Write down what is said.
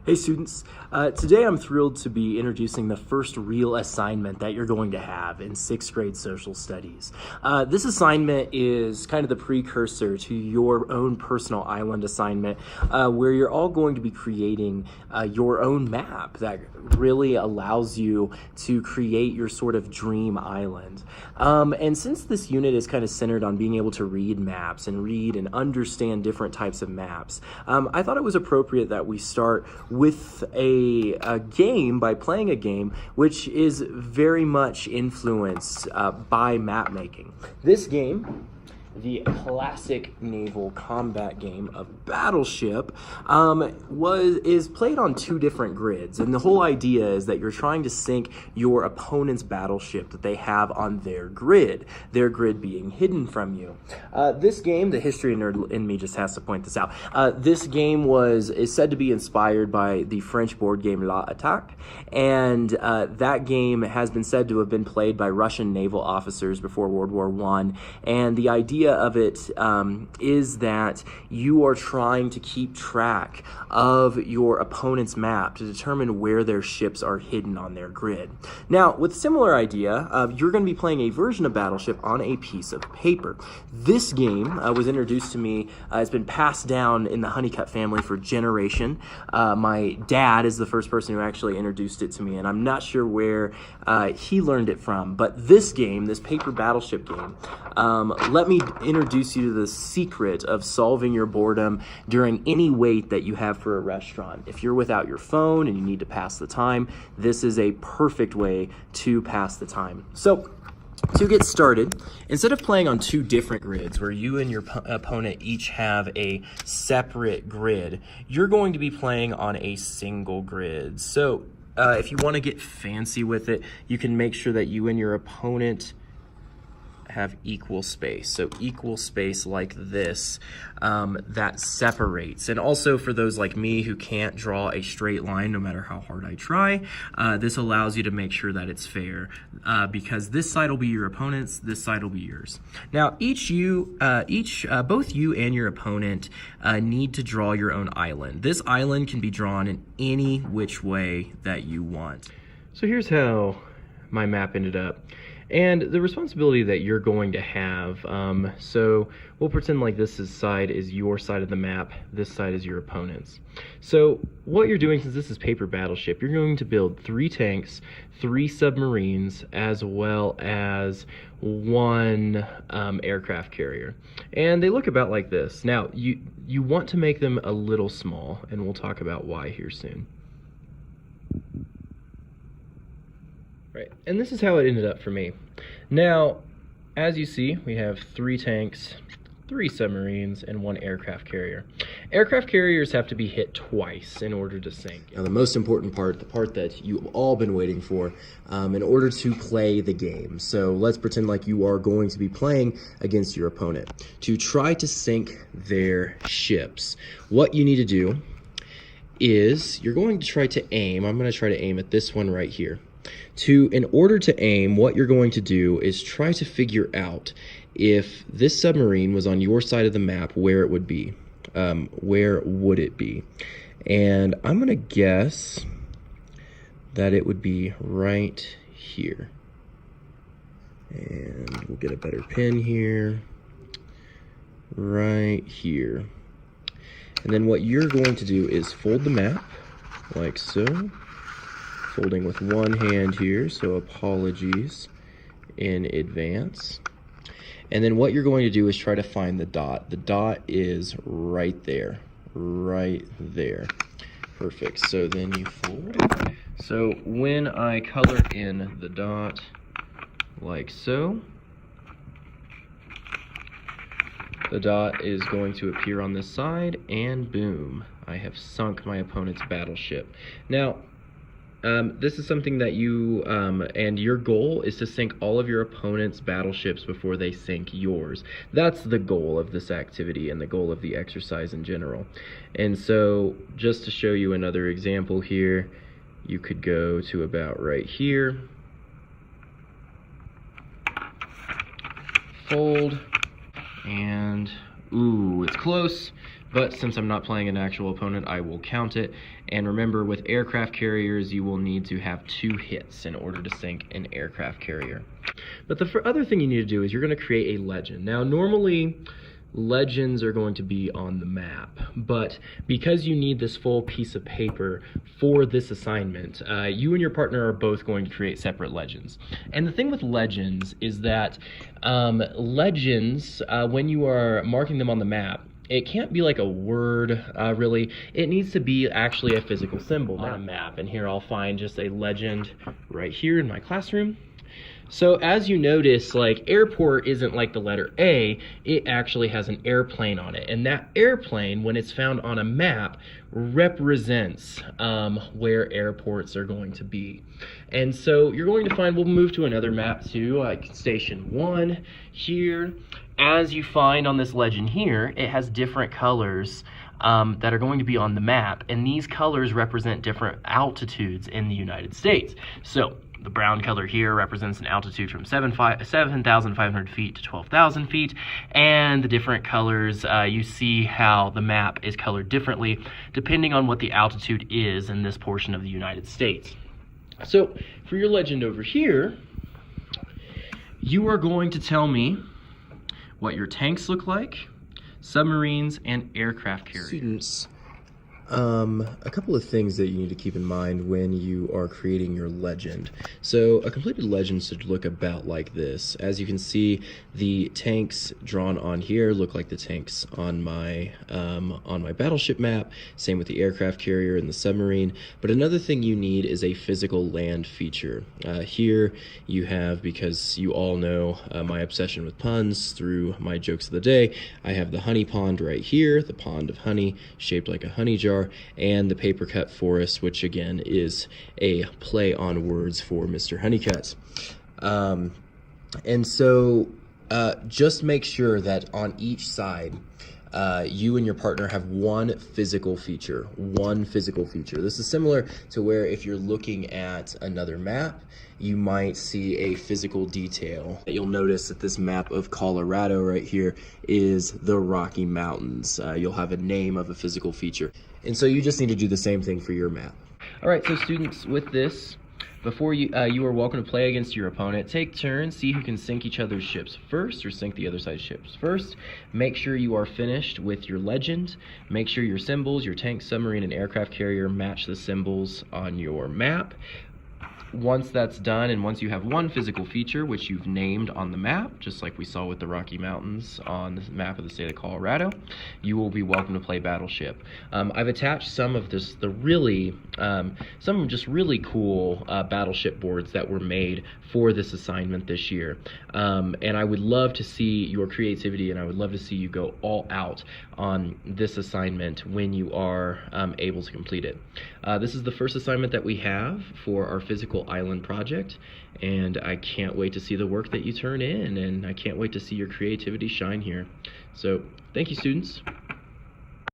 Hey students, today I'm thrilled to be introducing the first real assignment that you're going to have in 6th grade social studies. This assignment is kind of the precursor to your own personal island assignment, where you're all going to be creating your own map that really allows you to create your sort of dream island. And since this unit is kind of centered on being able to read maps and read and understand different types of maps, I thought it was appropriate that we start with a game, by playing a game which is very much influenced by map making. This game, the classic naval combat game of Battleship, is played on 2 different grids, and the whole idea is that you're trying to sink your opponent's battleship that they have on their grid being hidden from you. This game, the history nerd in me just has to point this out, this game is said to be inspired by the French board game La Attaque, and that game has been said to have been played by Russian naval officers before World War I, and the idea of it is that you are trying to keep track of your opponent's map to determine where their ships are hidden on their grid. Now, with a similar idea, you're going to be playing a version of Battleship on a piece of paper. This game was introduced to me, it's been passed down in the Honeycutt family for generation. My dad is the first person who actually introduced it to me, and I'm not sure where he learned it from, but this game, this Paper Battleship game, let me introduce you to the secret of solving your boredom during any wait that you have for a restaurant. If you're without your phone and you need to pass the time, this is a perfect way to pass the time. So, to get started, instead of playing on 2 different grids where you and your opponent each have a separate grid, you're going to be playing on a single grid. So, if you want to get fancy with it, you can make sure that you and your opponent have equal space. So equal space like this, that separates. And also for those like me who can't draw a straight line no matter how hard I try, this allows you to make sure that it's fair, because this side will be your opponent's, this side will be yours. Now both you and your opponent need to draw your own island. This island can be drawn in any which way that you want. So here's how my map ended up. And the responsibility that you're going to have, so we'll pretend like this side is your side of the map, this side is your opponent's. So what you're doing, since this is Paper Battleship, you're going to build 3 tanks, 3 submarines, as well as 1 aircraft carrier. And they look about like this. Now, you want to make them a little small, and we'll talk about why here soon. Right, and this is how it ended up for me. Now, as you see, we have 3 tanks, 3 submarines, and 1 aircraft carrier. Aircraft carriers have to be hit twice in order to sink. Now, the most important part, the part that you've all been waiting for, in order to play the game. So let's pretend like you are going to be playing against your opponent. To try to sink their ships, what you need to do is you're going to try to aim. I'm going to try to aim at this one right here. In order to aim, what you're going to do is try to figure out if this submarine was on your side of the map, where it would be. Where would it be? And I'm going to guess that it would be right here. And we'll get a better pin here. Right here. And then what you're going to do is fold the map, like so. Folding with one hand here, so apologies in advance. And then what you're going to do is try to find the dot. The dot is right there, right there. Perfect, so then you fold. So when I color in the dot, like so, the dot is going to appear on this side, and boom, I have sunk my opponent's battleship. Now, this is something that you, and your goal is to sink all of your opponent's battleships before they sink yours. That's the goal of this activity and the goal of the exercise in general. And so, just to show you another example here, you could go to about right here, fold, and Ooh, it's close, but since I'm not playing an actual opponent, I will count it. And remember, with aircraft carriers, you will need to have 2 hits in order to sink an aircraft carrier. But the other thing you need to do is you're going to create a legend. Now, normally, legends are going to be on the map, but because you need this full piece of paper for this assignment, you and your partner are both going to create separate legends. And the thing with legends is that legends, when you are marking them on the map, it can't be like a word, really. It needs to be actually a physical symbol on a map. And here I'll find just a legend right here in my classroom. So as you notice, like, airport isn't like the letter A, it actually has an airplane on it. And that airplane, when it's found on a map, represents where airports are going to be. And so you're going to find, we'll move to another map too, like Station 1 here. As you find on this legend here, it has different colors that are going to be on the map. And these colors represent different altitudes in the United States. So the brown color here represents an altitude from 7,500 feet to 12,000 feet, and the different colors, you see how the map is colored differently depending on what the altitude is in this portion of the United States. So for your legend over here, you are going to tell me what your tanks look like, submarines, and aircraft carriers. Students, a couple of things that you need to keep in mind when you are creating your legend. So a completed legend should look about like this. As you can see, the tanks drawn on here look like the tanks on my battleship map. Same with the aircraft carrier and the submarine. But another thing you need is a physical land feature. Here you have, because you all know my obsession with puns through my jokes of the day, I have the honey pond right here, the pond of honey shaped like a honey jar, and the paper cut forest, which again is a play on words for Mr. Honeycutt. And so just make sure that on each side you and your partner have one physical feature. This is similar to where if you're looking at another map, you might see a physical detail. You'll notice that this map of Colorado right here is the Rocky Mountains. You'll have a name of a physical feature. And so you just need to do the same thing for your map. All right, so students, with this, before you are welcome to play against your opponent, take turns, see who can sink each other's ships first or sink the other side's ships first. Make sure you are finished with your legend. Make sure your symbols, your tank, submarine, and aircraft carrier match the symbols on your map. Once that's done, and once you have one physical feature which you've named on the map, just like we saw with the Rocky Mountains on the map of the state of Colorado, you will be welcome to play Battleship. I've attached some of just really cool Battleship boards that were made for this assignment this year. And I would love to see your creativity, and I would love to see you go all out on this assignment when you are able to complete it. This is the first assignment that we have for our physical island project, and I can't wait to see the work that you turn in, and I can't wait to see your creativity shine here. So thank you, students.